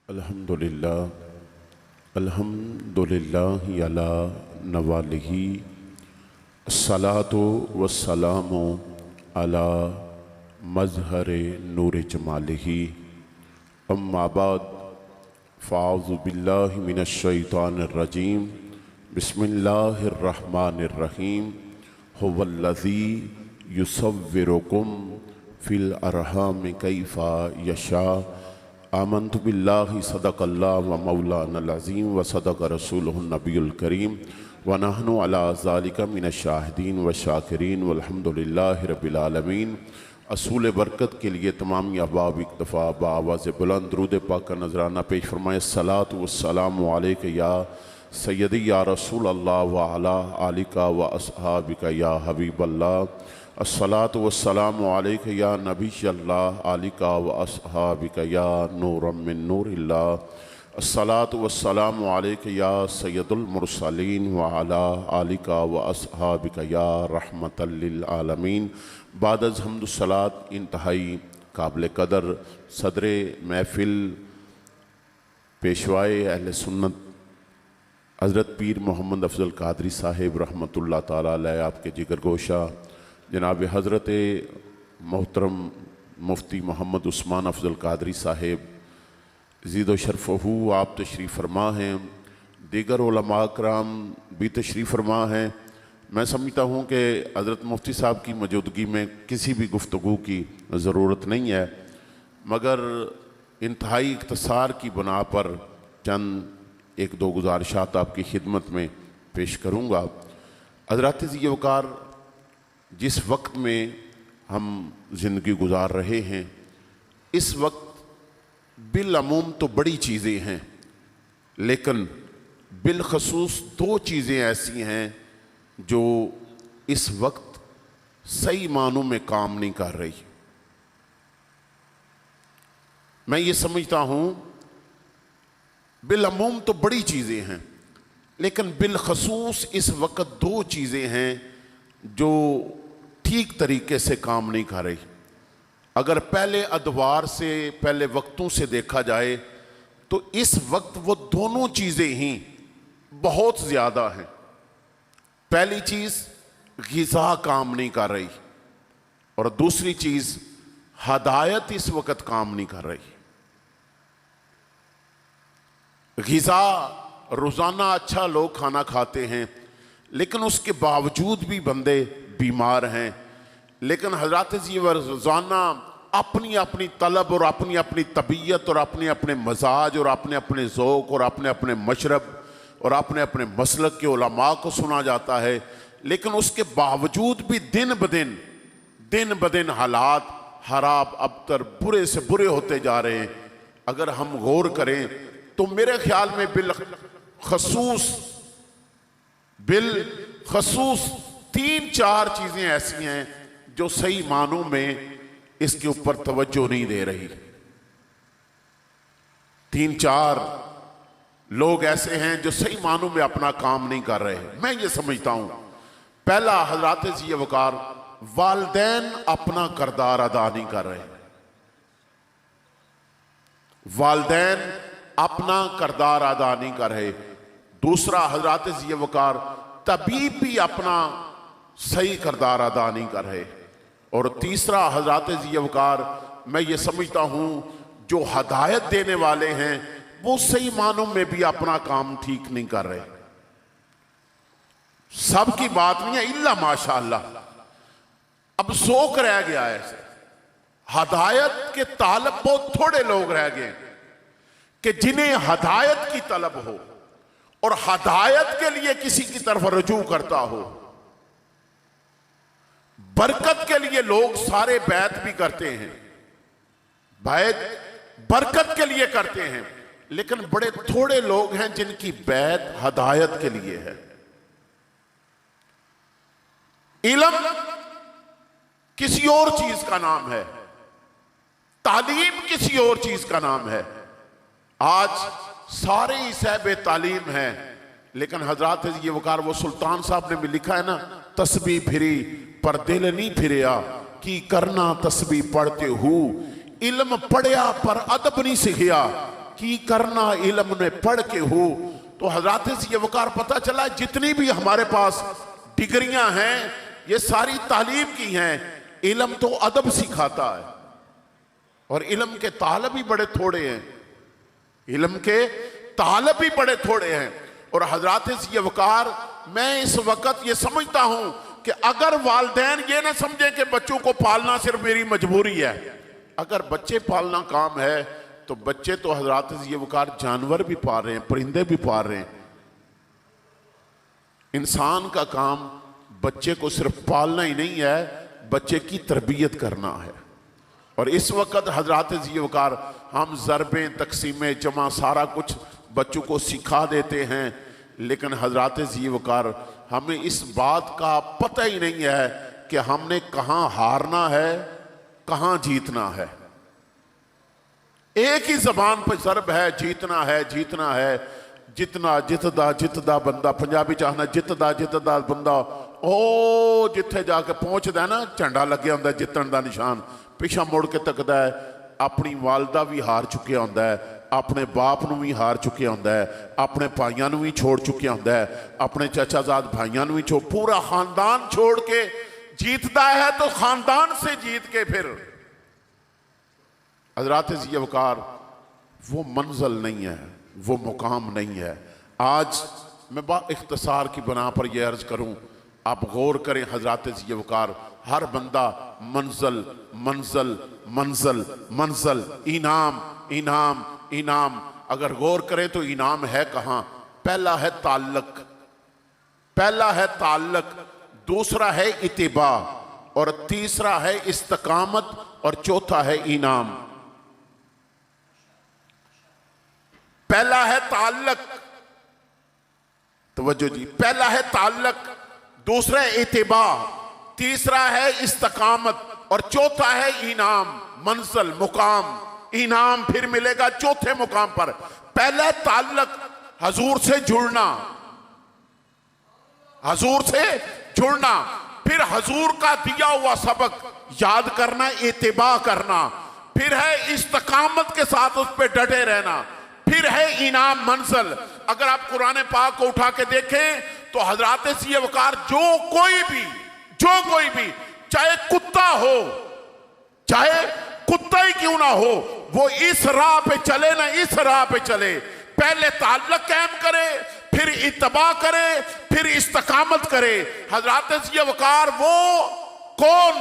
अल्हम्दुलिल्लाह अला नवालिही अस्सलातु वस्सलामु अला मज़हर नूर जमालिही अम्मा बाद फ़ाऊज़ु बिल्लाहि मिनश शैतानिर रजीम बिस्मिल्लाहिर रहमानिर रहीम हुवल्लज़ी युसव्विरुकुम फ़िल अरहाम कैफ़ा यशा आमन्तु बिल्लाहि सदक़ल्लाहु व मौलानल अज़ीम व सदक़ रसूलुहुन नबियुल करीम व नहनु अला ज़ालिका मिनश शाहिदीन व शाकिरीन वल्हम्दुलिल्लाहि रब्बिल आलमीन। असूल बरकत के लिए तमाम अहबाब इक्तफ़ा बआवाज़ बुलंद दुरूद पाक का नजराना पेश फरमाएं। सलातु वस्सलामु अलैका या सय्यदी या रसूल अल्लाह व अला आलिका व अस्हाबिका या हबीब अल्लाह। अस्सलातु वस्सलामु अलैका या नबी अल्लाह आलिका व अस्हाबिका या नूरम मिन नूरिल्लाह। अस्सलातु वस्सलामु अलैका या सय्यदुल मुरसलीन व अला आलिका व अस्हाबिका या रहमतल लिल आलमीन। बादज़ हम्दुस्सलात इंतहाई काबिल कदर सदरे महफिल पेशवाए अहले सुन्नत हज़रत पीर मोहम्मद अफ़ज़ल कादरी साहिब रहमतुल्लाह ताला अलैह आपके जिगर गोशा जनाब हज़रत मोहतरम मुफ्ती मोहम्मद उस्मान अफ़ज़ल कादरी साहिब ज़ीद व शरफ़हू आप तशरीफ़ फरमा हैं, दीगर उलमा कराम भी तशरीफ़ फरमा हैं। मैं समझता हूँ कि हज़रत मुफ्ती साहब की मौजूदगी में किसी भी गुफ्तगू की ज़रूरत नहीं है, मगर इंतहाई इख्तिसार की बना पर चंद एक दो गुजारिशात आपकी खिदमत में पेश करूँगा। हज़रात ज़ी वक़ार, जिस वक्त में हम ज़िंदगी गुजार रहे हैं इस वक्त बिलअमूम तो बड़ी चीज़ें हैं, लेकिन बिलखसूस दो चीज़ें ऐसी हैं जो इस वक्त सही मानों में काम नहीं कर रही। मैं ये समझता हूँ बिलअमूम तो बड़ी चीज़ें हैं, लेकिन बिलखसूस इस वक्त दो चीज़ें हैं जो ठीक तरीके से काम नहीं कर रही। अगर पहले अदवार से पहले वक्तों से देखा जाए तो इस वक्त वो दोनों चीज़ें ही बहुत ज़्यादा हैं। पहली चीज़ ग़िज़ा काम नहीं कर रही और दूसरी चीज़ हदायत इस वक्त काम नहीं कर रही। ग़िज़ा रोज़ाना अच्छा लोग खाना खाते हैं, लेकिन उसके बावजूद भी बंदे बीमार हैं। लेकिन हज़रात जी रोज़ाना अपनी अपनी तलब और अपनी अपनी तबीयत और अपने अपने मजाज और अपने अपने ज़ौक़ और अपने अपने मशरब और अपने अपने मसलक के उलमा को सुना जाता है, लेकिन उसके बावजूद भी दिन ब दिन हालात खराब अबतर बुरे से बुरे होते जा रहे हैं। अगर हम गौर करें तो मेरे ख्याल में बिलखसूस तीन चार चीज़ें ऐसी हैं जो सही मानों में इसके ऊपर तवज्जो नहीं दे रही। तीन चार लोग ऐसे हैं जो सही मानों में अपना काम नहीं कर रहे। मैं ये समझता हूं, पहला हज़रात ज़ी वक़ार, वालिदैन अपना किरदार अदा नहीं कर रहे। वालिदैन अपना किरदार अदा नहीं कर रहे। दूसरा हज़रात ज़ी वक़ार, तबीब भी अपना सही किरदार अदा नहीं कर रहे। और तीसरा हज़रात ज़ी वक़ार, मैं ये समझता हूँ जो हदायत देने वाले हैं वो सही मानों में भी अपना काम ठीक नहीं कर रहे। सब की बात नहीं है इल्ला माशाअल्लाह, अब ज़ौक़ रह गया है। हदायत के तालब बहुत थोड़े लोग रह गए कि जिन्हें हदायत की तलब हो और हदायत के लिए किसी की तरफ रजू करता हो। बरकत के लिए लोग सारे बैत भी करते हैं, बैत बरकत के लिए करते हैं, लेकिन बड़े थोड़े लोग हैं जिनकी बैत हदायत के लिए है। इल्म किसी और चीज का नाम है, तालीम किसी और चीज का नाम है। आज सारे ही साहब तालीम हैं, लेकिन हजरत ये वकार वो सुल्तान साहब ने भी लिखा है ना, तस्बीह फिरी पर दिल नहीं फिरिया की करना तस्बीह पढ़ते हूँ, इल्म पढ़िया पर अदब नहीं सीखिया की करना इल्म ने पढ़ के हो। तो हजरत से वकार पता चला जितनी भी हमारे पास डिग्रियां हैं ये सारी तालीम की हैं। इल्म तो अदब सिखाता है और इल्म के तालब भी बड़े थोड़े हैं, इल्म के तालब भी बड़े थोड़े हैं। और हजरत से वकार मैं इस वक्त ये समझता हूं कि अगर वालिदैन ये ना समझें कि बच्चों को पालना सिर्फ मेरी मजबूरी है, अगर बच्चे पालना काम है तो बच्चे तो हजरत ये वकार जानवर भी पाल रहे हैं, परिंदे भी पाल रहे हैं। इंसान का काम बच्चे को सिर्फ पालना ही नहीं है, बच्चे की तरबियत करना है। और इस वक्त हजरत ये वकार हम ज़रबें तकसीमें जमा सारा कुछ बच्चों को सिखा देते हैं, लेकिन हजरत ये वकार हमें इस बात का पता ही नहीं है कि हमने कहाँ हारना है कहाँ जीतना है। एक ही जबान पर ज़रब है, जीतना है, जीतना है, जितना जितदा जितदा बंदा, पंजाबी चाहना जितदा जितदा बंदा ओ जिथे जाके पहुंचता है ना झंडा लगे होंगे जितन का निशान, पिछा मुड़ के तकदा है, अपनी वालदा भी हार चुकिया होंदा है, अपने बाप नूं भी हार चुकिया होंदा है, अपने भाइयों नूं भी छोड़ चुकिया होंदा है, अपने चाचाजाद भाइयों नूं भी छोड़, पूरा खानदान छोड़ के जीतता है। तो खानदान से जीत के फिर हजरत ये वकार वो मंजिल नहीं है, वो मुकाम नहीं है। आज मैं इख्तिसार की बना पर यह अर्ज करूं, आप गौर करें हजरत ये वकार हर बंदा मंजिल मंजिल मंजिल मंजिल, इनाम इनाम इनाम। अगर गौर करें तो इनाम है कहाँ? पहला है ताल्लुक, पहला है ताल्लुक, दूसरा है इत्तिबा और तीसरा है इस्तकामत और चौथा है इनाम। पहला है ताल्लुक, तवज्जो जी, पहला है ताल्लुक, दूसरा है इत्तिबा, तीसरा है इस्तकामत और चौथा है इनाम, मंजिल मुकाम। इनाम फिर मिलेगा चौथे मुकाम पर। पहला ताल्लुक, हजूर से जुड़ना, हजूर से जुड़ना, फिर हजूर का दिया हुआ सबक याद करना, इत्तिबा करना, फिर है इस्तकामत के साथ उस पर डटे रहना, फिर है इनाम मंजिल। अगर आप कुरान पाक को उठा के देखें तो हजरत से वकार जो कोई भी चाहे कुत्ता हो, चाहे कुत्ता ही क्यों ना हो, वो इस राह पे चले ना इस राह पे चले, पहले ताल्लुक कायम करे, फिर इत्तिबा करे, फिर इस्तकामत करे। हजरत ये वकार वो कौन?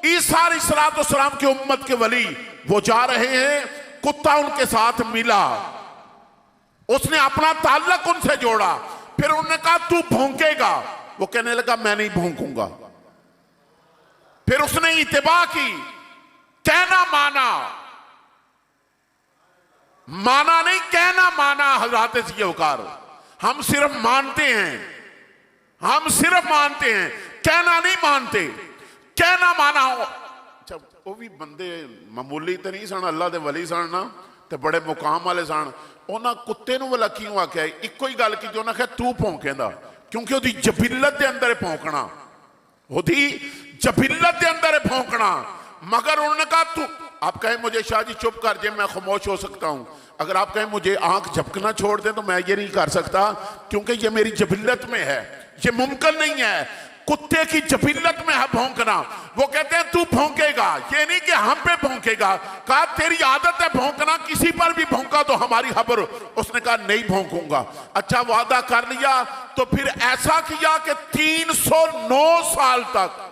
ईसा अलैहिस्सलाम की उम्मत के वली, वो जा रहे हैं, कुत्ता उनके साथ मिला, उसने अपना ताल्लुक उनसे जोड़ा, फिर उन्होंने कहा तू भौंकेगा, वो कहने लगा मैं नहीं भौंकूंगा। फिर उसने इत्तिबा की, कहना माना, माना नहीं कहना माना। हजरत ये वकार हम सिर्फ मानते हैं, हम सिर्फ मानते हैं, कहना नहीं मानते। कहना माना जब वो भी बंदे मामूली तो नहीं सन, अल्लाह दे वली सन ना, ते बड़े मुकाम वाले सन। उन्हें कुत्ते नूं वाला क्यों आख्या? इको ही गल की, उन्हें आख्या तू भौंकेंदा, क्योंकि उसकी जबिलत के अंदर भौंकना, उसकी जबिलत के अंदर भौंकना। मगर उन्होंने कहा तू, आप कहें मुझे शाह जी चुप कर जे, मैं खामोश हो सकता हूं। अगर आप कहें मुझे आंख झपकना छोड़ दें तो मैं ये नहीं कर सकता, क्योंकि ये मेरी जबिलत में है, ये मुमकिन नहीं है। कुत्ते की जबिलत में है भौंकना। वो कहते हैं तू भौंकेगा, ये नहीं कि हम पे भौंकेगा। कहा तेरी आदत है भौंकना, किसी पर भी भौंका तो हमारी खबर। उसने कहा नहीं भौंकूंगा। अच्छा वादा कर लिया, तो फिर ऐसा किया कि 309 साल तक,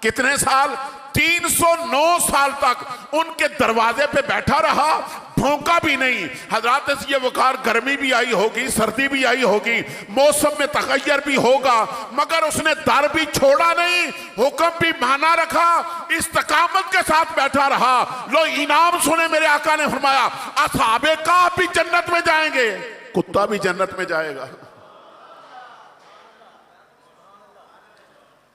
कितने साल? 309 साल तक उनके दरवाजे पे बैठा रहा, भौंका भी नहीं। हजरत ये वकार गर्मी भी आई होगी, सर्दी भी आई होगी, मौसम में तगय्युर भी होगा, मगर उसने दर भी छोड़ा नहीं, हुक्म भी माना रखा, इस्तकामत के साथ बैठा रहा। लो इनाम सुने, मेरे आका ने फरमाया असहाबे काफ भी जन्नत में जाएंगे, कुत्ता भी जन्नत में जाएगा।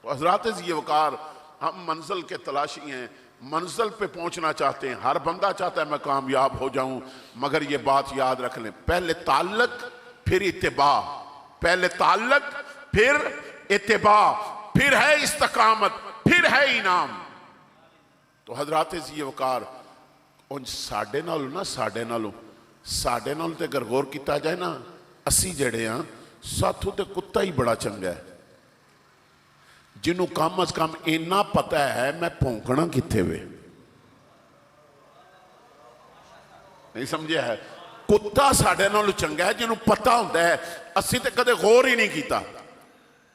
हजरत ये वकार हम मंजिल के तलाशी हैं, मंजिल पे पहुंचना चाहते हैं। हर बंदा चाहता है मैं कामयाब हो जाऊं, मगर ये बात याद रख लें, पहले ताल्लुक फिर इत्तिबा, पहले ताल्लुक फिर इत्तिबा, फिर है इस्तकामत, फिर है इनाम। तो हजरत ये वकार उंज साडे नालों ना साडे नालों ते अगर गौर किया जाए ना, असी जड़े हाँ साथों ते कुत्ता ही बड़ा चंगा है, जिन्हों कम अज कम इन्ना पता है मैं भौंकना कित्थे वे। नहीं समझिया है? कुत्ता साडे नालों चंगा है जिन्हों पता होंदा है। असी ते कदे गौर ही नहीं किया,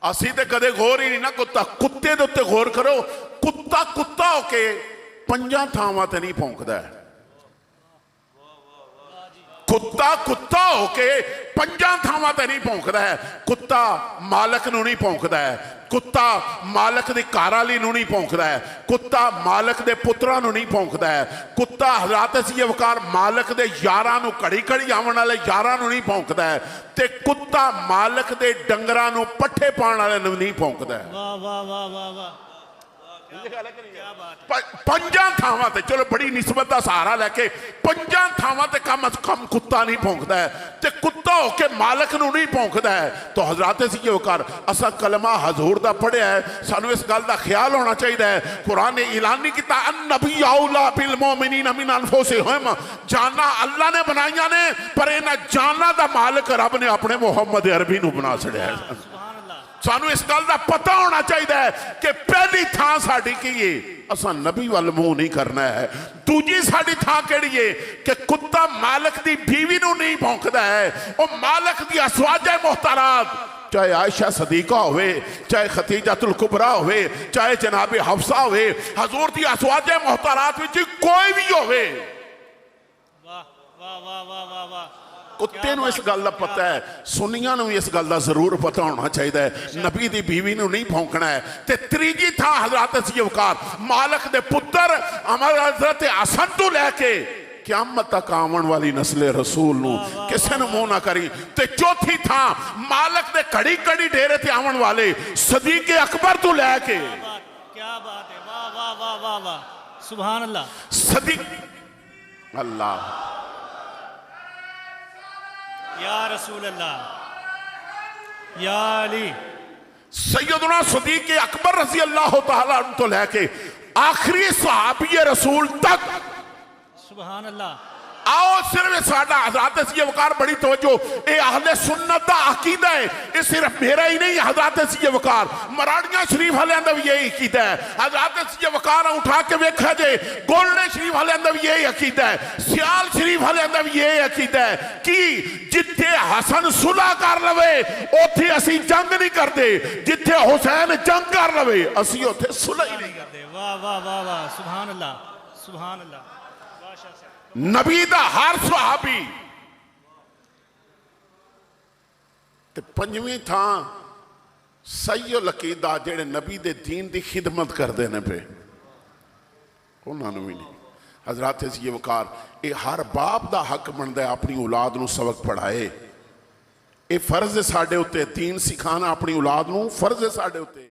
असी ते कदे गौर ही नहीं ना कुत्ता। कुत्ते दे उत्ते गौर करो, कुत्ता कुत्ता होके 5 थावां ते नहीं भौंकदा है। कुत्ता कुत्ता होके 5 थावां ते नहीं भौंकदा है। कुत्ता मालक नूं नहीं भौंकदा है, कुत्ता मालक दी घर वाली नूं नहीं भौंकदा है, कुत्ता मालक दे पुत्रां नूं नहीं भौंकदा है, कुत्ता हज़रत असीं वकार मालक दे यारां नूं घड़ी घड़ी आवन वाले यारां नूं नहीं भौंकदा है, ते कुत्ता मालक दे डंगरां नूं पट्ठे पाउण वाले नूं नहीं भौंकदा है। वाह वाह वाह वाह वाह, 5 थावां ते चलो बड़ी निस्बत का सहारा लैके 5 थावां ते कम अज कम कुत्ता नहीं भौंकदा है, ते कुत्ता होके मालक नूं नहीं भौंकदा है। तो हज़रत असीं वकार असा कलमा हजूर दा पढ़िया है, सानू इस गल का ख्याल होना चाहिए है। कुरान ने ऐलान नहीं किया अन्नबी औला बिल मोमिनीन मिन अनफुसिहिम, जाना अल्लाह ने बनाइया ने, पर इन्हां जाना दा मालिक रब ने अपने मुहम्मद अरबी नूं बना छड़िया है। सानू इस गल का पता होना चाहिए है कि पहली थां साडी की है, असा नबी वाल मुंह नहीं करना है। दूजी साडी थां केड़ी है कि कुत्ता मालक दी बीवी नूं नहीं भौंकदा है, वो मालक दी असवाजे मोहतरात, चाहे आयशा सदीका होवे, चाहे खतीजातुल कुबरा होवे, चाहे जनाबे हफ्सा होवे, हजूर दी असवाजे मोहतरात विच कोई भी होवे, वाह वाह वाह वाह वाह वाह, कुत्ते नूं इस गल का पता है, सुनियां नूं इस गल का जरूर पता होना चाहिए है। नबी दी बीवी नूं नहीं भौंकना है। ते त्रीजी थां हज़रत असीं वकार मालक दे पुत्र अमर हज़रत हसन तो लैके क़यामत तक आवन वाली नस्ले रसूल नूं किसे नूं मुंह ना करी। ते चौथी थां मालक दे घड़ी घड़ी डेरे ते आवन वाले सदीक़े अकबर तो लैके, क्या बात है, वाह वाह वाह वाह वाह, सुभान अल्लाह, सदीक़ अल्लाह या रसूल अल्लाह, या अली, सैयदना सदीक़ अकबर रज़ी अल्लाह तआला अन्हु तो लैके आखिरी सहाबी रसूल तक, सुभान अल्लाह। आओ सिर्फ साडा हज़रत असीं वकार बड़ी तवज्जो, ये अहले सुन्नत दा अकीदा है। ये सिर्फ मेरा ही नहीं, हज़रत असीं वकार मराड़ियां शरीफ वाले दा भी यही अकीदा है। हज़रत असीं वकार उठा के वेखा जे गोलडे शरीफ वाले दा भी यही अकीदा है, सियाल शरीफ वाले दा भी यही अकीदा है कि जिथे हसन सुलह कर लवे उथे असीं जंग नहीं करते, जिथे हुसैन जंग कर लवे असीं उथे सुलह ही नहीं करते। वाह वाह वाह वाह, सुभान अल्लाह सुभान अल्लाह। नबी दा हर सहाबी ते पंजवीं थां सैयद अकीदा जेड़े नबी दे दीन दी खिदमत करते हैं पे, उन्होंने भी नहीं। हज़रत असीं वकार ये हर बाप दा हक बनता है अपनी औलाद नूं सबक पढ़ाए। ये फर्ज है साडे उत्ते, दीन सिखाना अपनी औलाद नूं फर्ज है साडे उत्ते।